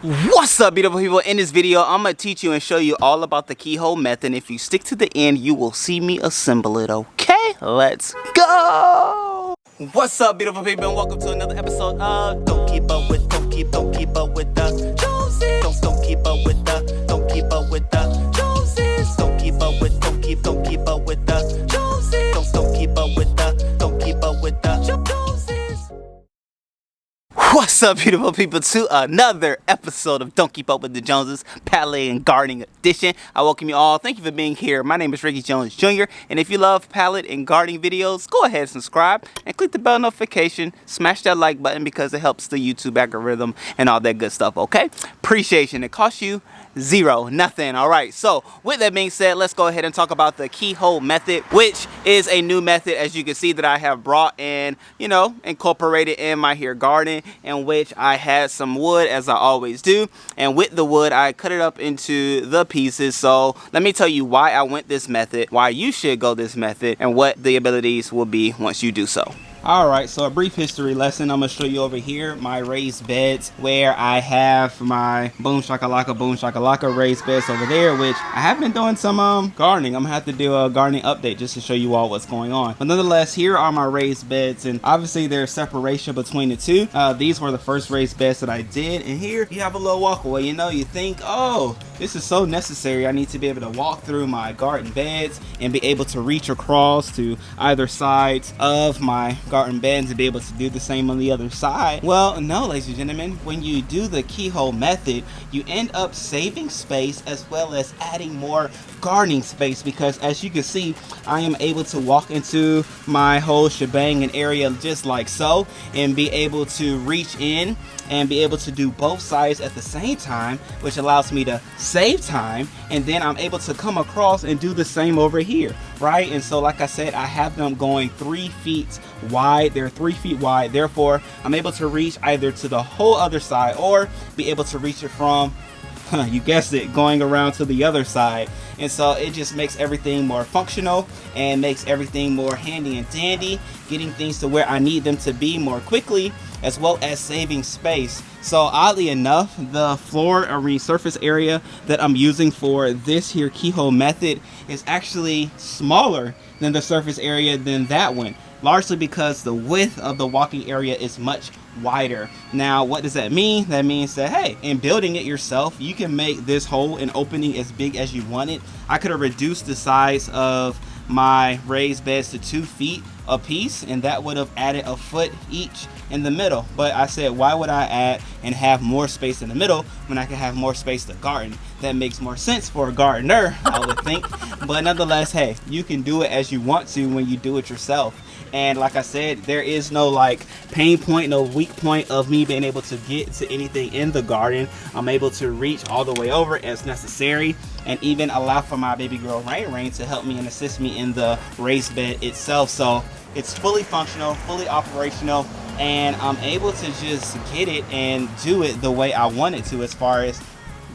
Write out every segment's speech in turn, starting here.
What's up, beautiful people? In this video, I'm gonna teach you and show you all about the keyhole method. If you stick to the end, you will see me assemble it, okay? Let's go! What's up, beautiful people, and welcome to another episode of Don't Keep Up With the Joneses. Don't keep up with the Joneses. Don't keep up with the Joneses. Don't keep up with the Joneses. Don't keep up with the Joneses. What's up, beautiful people, to another episode of Don't Keep Up With the Joneses, Palette and Gardening Edition. I welcome you all. Thank you for being here. My name is Ricky Jones Jr. And if you love palette and gardening videos, go ahead and subscribe and click the bell notification. Smash that like button because it helps the YouTube algorithm and all that good stuff, okay? Appreciation. It costs you zero, nothing. All right, so with that being said, let's go ahead and talk about the keyhole method, which is a new method, as you can see, that I have brought in, incorporated in my here garden, in which I had some wood, as I always do, and with the wood I cut it up into the pieces. So let me tell you why I went this method, why you should go this method, and what the abilities will be once you do so. Alright, so a brief history lesson. I'm going to show you over here my raised beds, where I have my boom shakalaka raised beds over there, which I have been doing some gardening. I'm going to have to do a gardening update just to show you all what's going on. But nonetheless, here are my raised beds, and obviously there's separation between the two. These were the first raised beds that I did, and here you have a little walkway. You think, oh, this is so necessary. I need to be able to walk through my garden beds and be able to reach across to either sides of my garden beds and be able to do the same on the other side. Well, no, ladies and gentlemen, when you do the keyhole method, you end up saving space as well as adding more gardening space, because as you can see, I am able to walk into my whole shebang and area just like so, and be able to reach in and be able to do both sides at the same time, which allows me to save time. And then I'm able to come across and do the same over here, right? And so, like I said, I have them going 3 feet wide. They're 3 feet wide. Therefore, I'm able to reach either to the whole other side or be able to reach it from, you guessed it, going around to the other side. And so it just makes everything more functional and makes everything more handy and dandy, getting things to where I need them to be more quickly, as well as saving space. So oddly enough, the floor or resurface area that I'm using for this here keyhole method is actually smaller than the surface area than that one, largely because the width of the walking area is much wider. Now, what does that mean? That means that, hey, in building it yourself, you can make this hole and opening as big as you want it. I could have reduced the size of my raised beds to 2 feet a piece, and that would have added a foot each in the middle. But I said, why would I add and have more space in the middle when I can have more space to garden? That makes more sense for a gardener, I would think. But nonetheless, hey, you can do it as you want to when you do it yourself. And like I said, there is no like pain point, no weak point of me being able to get to anything in the garden. I'm able to reach all the way over as necessary, and even allow for my baby girl Rain to help me and assist me in the raised bed itself. So it's fully functional, fully operational, and I'm able to just get it and do it the way I want it to as far as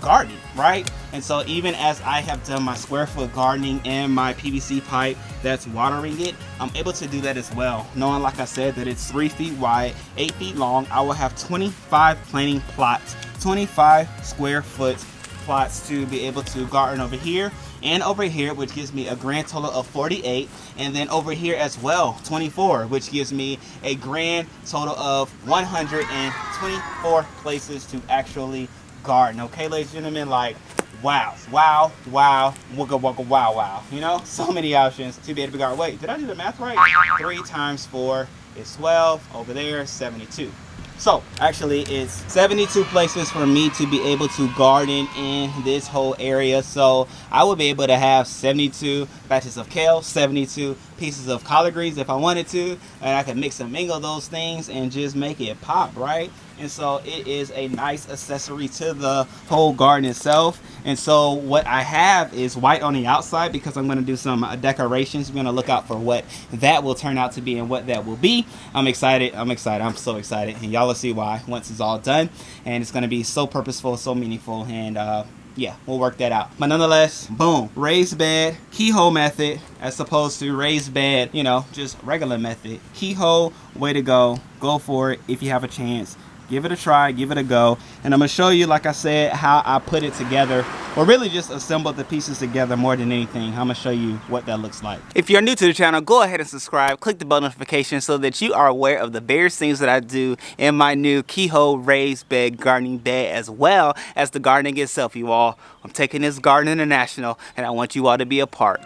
gardening, right? And so even as I have done my square foot gardening and my PVC pipe that's watering it, I'm able to do that as well, knowing, like I said, that it's 3 feet wide, 8 feet long. I will have 25 planting plots, 25 square foot plots to be able to garden over here and over here, which gives me a grand total of 48, and then over here as well, 24, which gives me a grand total of 124 places to actually garden. Okay, ladies and gentlemen, like, wow, wugga wugga wow. So many options to be able to garden. Wait, did I do the math right? 3 times 4 is 12. Over there, 72. So actually it's 72 places for me to be able to garden in this whole area. So I would be able to have 72 batches of kale, 72 pieces of collard greens if I wanted to, and I could mix and mingle those things and just make it pop, right? And so it is a nice accessory to the whole garden itself. And so what I have is white on the outside because I'm going to do some decorations. I'm going to look out for what that will turn out to be and what that will be. I'm excited. I'm so excited, and y'all will see why once it's all done. And it's going to be so purposeful, so meaningful, and yeah, we'll work that out. But nonetheless, boom, raised bed, keyhole method, as opposed to raised bed, just regular method. Keyhole, way to go. Go for it if you have a chance. give it a try, give it a go. And I'm gonna show you, like I said, how I put it together, or really just assembled the pieces together more than anything. I'm gonna show you what that looks like. If you're new to the channel, go ahead and subscribe, click the bell notification so that you are aware of the various things that I do in my new Keyhole raised bed gardening bed, as well as the gardening itself, you all. I'm taking this garden international, and I want you all to be a part.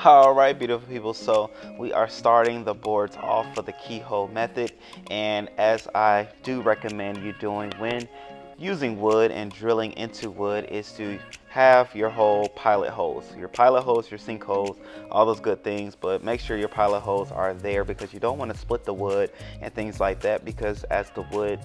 Alright, beautiful people, so we are starting the boards off for the Keyhole method, and as I do recommend you doing when using wood and drilling into wood, is to have your whole pilot holes, your sink holes, all those good things, but make sure your pilot holes are there, because you don't want to split the wood and things like that, because as the wood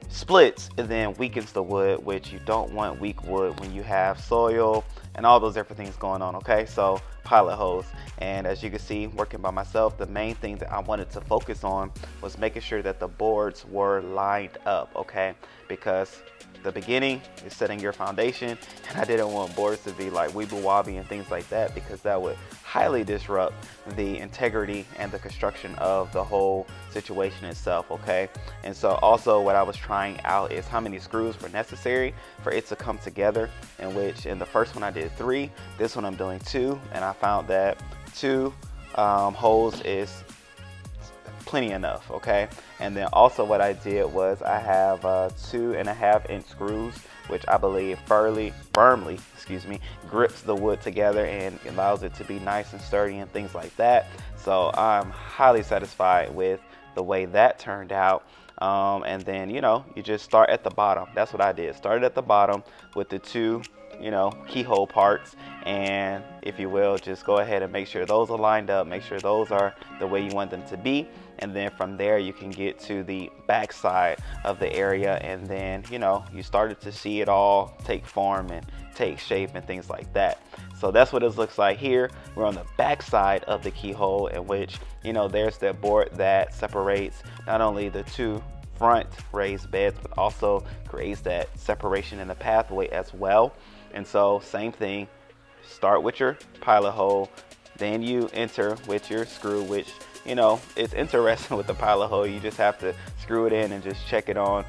splits, it then weakens the wood, which you don't want weak wood when you have soil and all those different things going on. Okay, so pilot holes, and as you can see, working by myself, the main thing that I wanted to focus on was making sure that the boards were lined up. Okay, because the beginning is setting your foundation, and I didn't want boards to be like weeble wobbly and things like that, because that would highly disrupt the integrity and the construction of the whole situation itself. Okay, and so also what I was trying out is how many screws were necessary for it to come together, in which in the first one I did 3, this one I'm doing 2, and I found that 2 holes is plenty enough. Okay, and then also what I did was I have 2.5-inch screws, which I believe firmly grips the wood together and allows it to be nice and sturdy and things like that. So I'm highly satisfied with the way that turned out. And then, you know, you just start at the bottom. That's what I did. Started at the bottom with the 2, you know, keyhole parts, and if you will, just go ahead and make sure those are lined up, make sure those are the way you want them to be, and then from there you can get to the back side of the area, and then, you know, you started to see it all take form and take shape and things like that. So that's what it looks like here. We're on the back side of the keyhole, in which, you know, there's that board that separates not only the 2 front raised beds, but also creates that separation in the pathway as well. And so same thing, start with your pilot hole, then you enter with your screw, which, you know, it's interesting with the pilot hole, you just have to screw it in and just check it on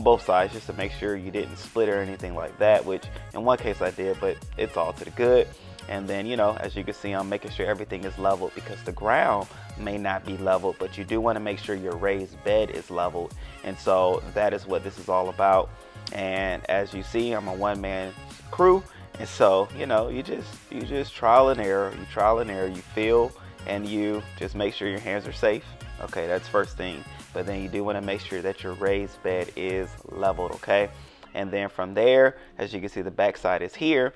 both sides, just to make sure you didn't split or anything like that, which in one case I did, but it's all to the good. And then, you know, as you can see, I'm making sure everything is leveled, because the ground may not be leveled, but you do want to make sure your raised bed is leveled. And so that is what this is all about. And as you see, I'm a one-man crew, and so, you know, you just trial and error, you feel, and you just make sure your hands are safe. Okay, that's first thing. But then you do want to make sure that your raised bed is leveled. Okay, and then from there, as you can see, the back side is here.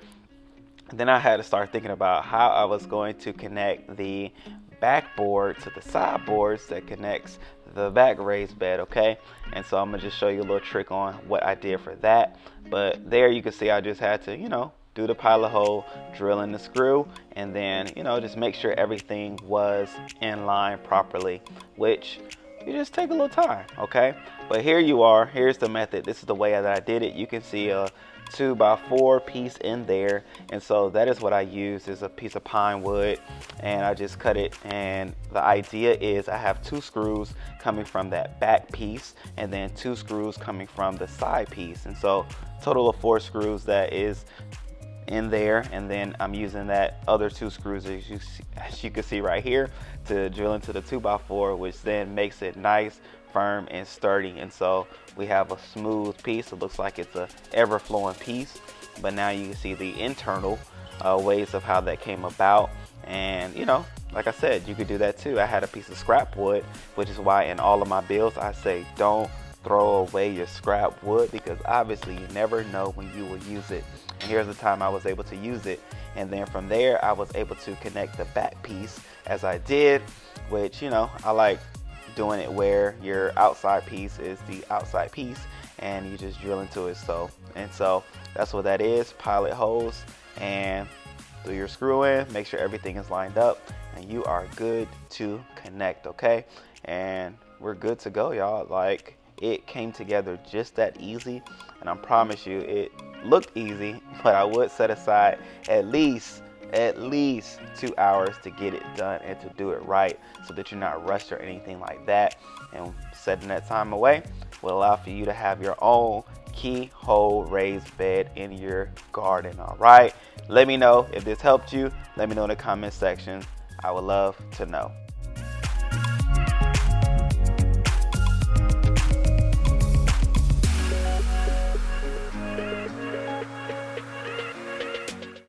And then I had to start thinking about how I was going to connect the backboard to the sideboards that connects the back raised bed. Okay, and so I'm gonna just show you a little trick on what I did for that. But there you can see I just had to, you know, do the pilot hole, drill in the screw, and then, you know, just make sure everything was in line properly, which you just take a little time. Okay, but here you are, here's the method. This is the way that I did it. You can see a 2x4 piece in there, and so that is what I use, is a piece of pine wood, and I just cut it. And the idea is I have 2 screws coming from that back piece, and then 2 screws coming from the side piece, and so total of 4 screws that is in there. And then I'm using that other 2 screws, as you can see right here, to drill into the 2x4, which then makes it nice, firm, and sturdy. And so we have a smooth piece. It looks like it's a ever-flowing piece, but now you can see the internal ways of how that came about. And, you know, like I said, you could do that too. I had a piece of scrap wood, which is why in all of my builds I say don't throw away your scrap wood, because obviously you never know when you will use it. And here's the time I was able to use it. And then from there I was able to connect the back piece as I did, which, you know, I like doing it where your outside piece is the outside piece and you just drill into it. So that's what that is, pilot holes, and do your screw in, make sure everything is lined up, and you are good to connect. Okay, and we're good to go, y'all. Like, it came together just that easy, and I promise you it looked easy, but I would set aside at least 2 hours to get it done and to do it right, so that you're not rushed or anything like that. And setting that time away, will allow for you to have your own keyhole raised bed in your garden. All right, let me know if this helped you. Let me know in the comment section. I would love to know.